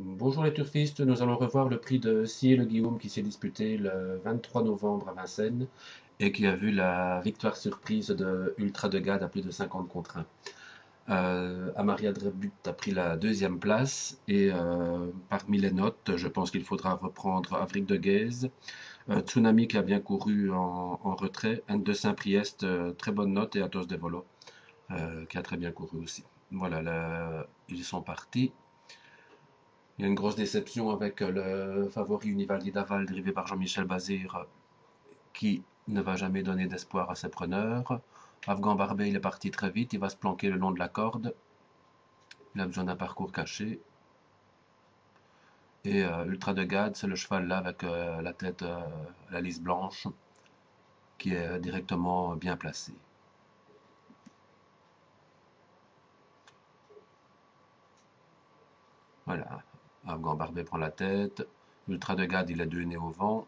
Bonjour les turfistes, nous allons revoir le prix de Ciel-Guillaume qui s'est disputé le 23 novembre à Vincennes et qui a vu la victoire surprise de Ultra de Gade à plus de 50 contre 1. Amaria Drebut a pris la deuxième place et parmi les notes, je pense qu'il faudra reprendre Avric de Guèze, Tsunami qui a bien couru en retrait, Anne de Saint-Priest, très bonne note et Athos de Volo qui a très bien couru aussi. Voilà, ils sont partis. Il y a une grosse déception avec le favori Univaldi Daval drivé par Jean-Michel Bazir qui ne va jamais donner d'espoir à ses preneurs. Afghan Barbet, il est parti très vite, il va se planquer le long de la corde. Il a besoin d'un parcours caché. Et Ultra de Gade, c'est le cheval là avec la tête la lisse blanche qui est directement bien placé. Voilà, Afghan Barbet prend la tête. Ultra de Gade, il a deux nez au vent.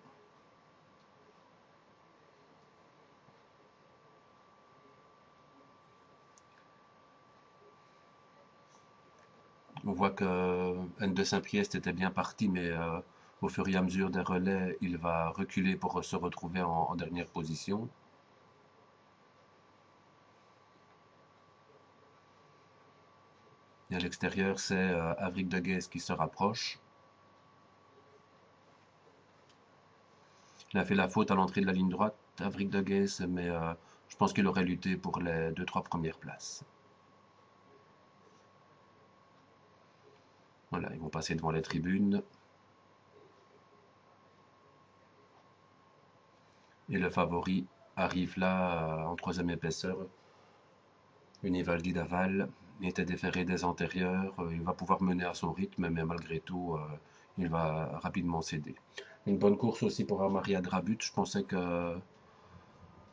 On voit que N de Saint-Priest était bien parti, mais au fur et à mesure des relais, il va reculer pour se retrouver en dernière position. Et à l'extérieur, c'est Avric de Guez qui se rapproche. Il a fait la faute à l'entrée de la ligne droite, Avric de Guez, mais je pense qu'il aurait lutté pour les 2-3 premières places. Voilà, ils vont passer devant les tribunes. Et le favori arrive là en troisième épaisseur. Univaldi Daval était déféré des antérieurs. Il va pouvoir mener à son rythme, mais malgré tout, il va rapidement céder. Une bonne course aussi pour Amaria Drabut. Je pensais qu'elle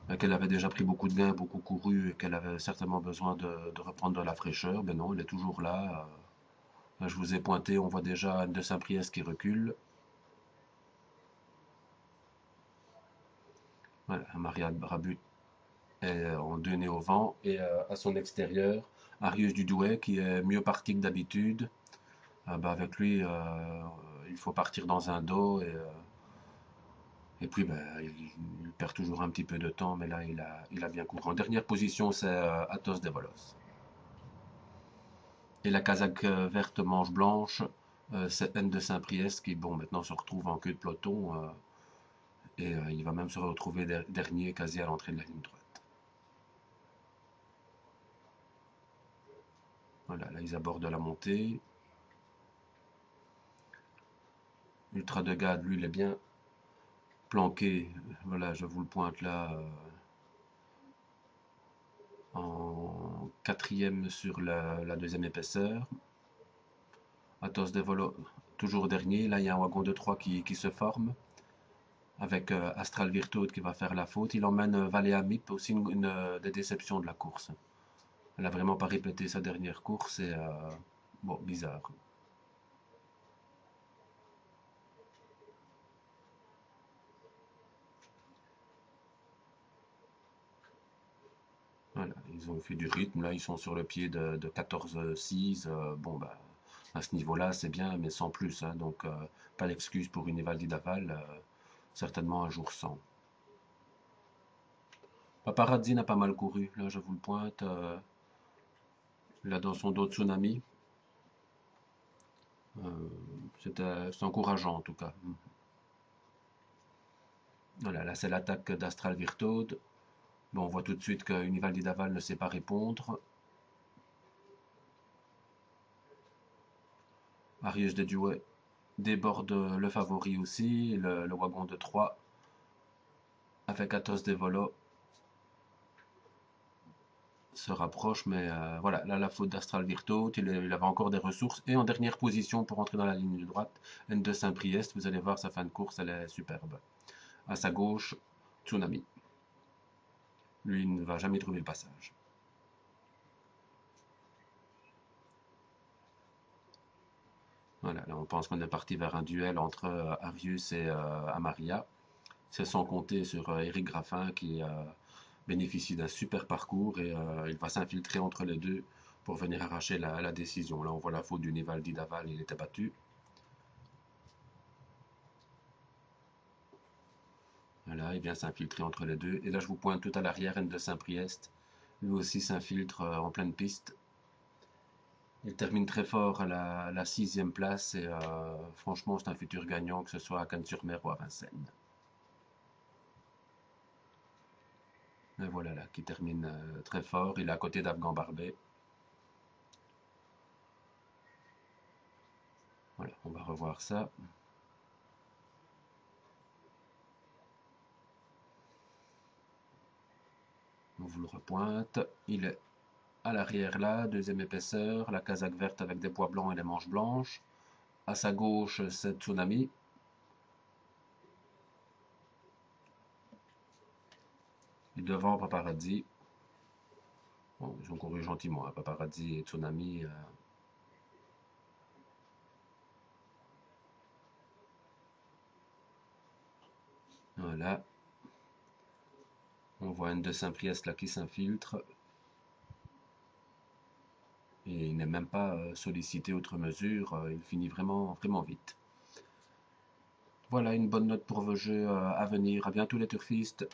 avait déjà pris beaucoup de gains, beaucoup couru, et qu'elle avait certainement besoin de reprendre de la fraîcheur. Mais non, elle est toujours là. Là, je vous ai pointé, on voit déjà Anne de Saint-Priest qui recule. Voilà, Amaria Drabut est en deux nez au vent. Et à son extérieur, Arius Dudouet qui est mieux parti que d'habitude. Bah, avec lui, il faut partir dans un dos et puis bah, il perd toujours un petit peu de temps, mais là il a bien couru. En dernière position, c'est Athos de Volos. Et la casaque verte manche blanche, c'est N de Saint-Priest qui, bon, maintenant se retrouve en queue de peloton et il va même se retrouver dernier quasi à l'entrée de la ligne droite. Voilà, là ils abordent la montée. Ultra de Gade, lui, il est bien planqué. Voilà, je vous le pointe là. En quatrième sur la deuxième épaisseur. Athos de Volo toujours dernier. Là, il y a un wagon de 3 qui se forme avec Astral Virtude qui va faire la faute. Il emmène Valéa Mip, aussi une des déceptions de la course. Elle n'a vraiment pas répété sa dernière course et bon, bizarre. Voilà, ils ont fait du rythme. Là, ils sont sur le pied de 14-6. Bon, bah, à ce niveau-là, c'est bien, mais sans plus. Hein. Donc, pas d'excuse pour une Evaldi Daval. Certainement un jour sans. Paparazzi n'a pas mal couru. Là, je vous le pointe. Là, dans son dos Tsunami. C'est encourageant en tout cas. Voilà, là c'est l'attaque d'Astral Virtude. Bon, on voit tout de suite que Univaldi Daval ne sait pas répondre. Arius de Douai déborde le favori aussi. Le wagon de 3 avec Athos de Volo se rapproche, mais voilà, là la faute d'Astral Virtude, il avait encore des ressources. Et en dernière position pour entrer dans la ligne de droite, N de Saint-Priest, vous allez voir sa fin de course, elle est superbe. À sa gauche, Tsunami. Lui, il ne va jamais trouver le passage. Voilà, là on pense qu'on est parti vers un duel entre Arius et Amaria. C'est sans compter sur Eric Graffin qui bénéficie d'un super parcours et il va s'infiltrer entre les deux pour venir arracher la décision. Là on voit la faute du Nivaldi Daval, il était battu. Voilà, il vient s'infiltrer entre les deux. Et là, je vous pointe tout à l'arrière, N de Saint-Priest. Lui aussi s'infiltre en pleine piste. Il termine très fort à la 6e place et franchement, c'est un futur gagnant, que ce soit à Cannes-sur-Mer ou à Vincennes. Et voilà, là, qui termine très fort. Il est à côté d'Afghan Barbet. Voilà, on va revoir ça. On vous le repointe. Il est à l'arrière là, deuxième épaisseur, la casaque verte avec des pois blancs et les manches blanches. À sa gauche, c'est Tsunami. Et devant, Paparazzi. Bon, ils ont couru gentiment, hein, Paparazzi et Tsunami. Voilà. On voit un de Saint-Priest là qui s'infiltre. Et il n'est même pas sollicité outre mesure. Il finit vraiment, vraiment vite. Voilà une bonne note pour vos jeux à venir. À bientôt les turfistes.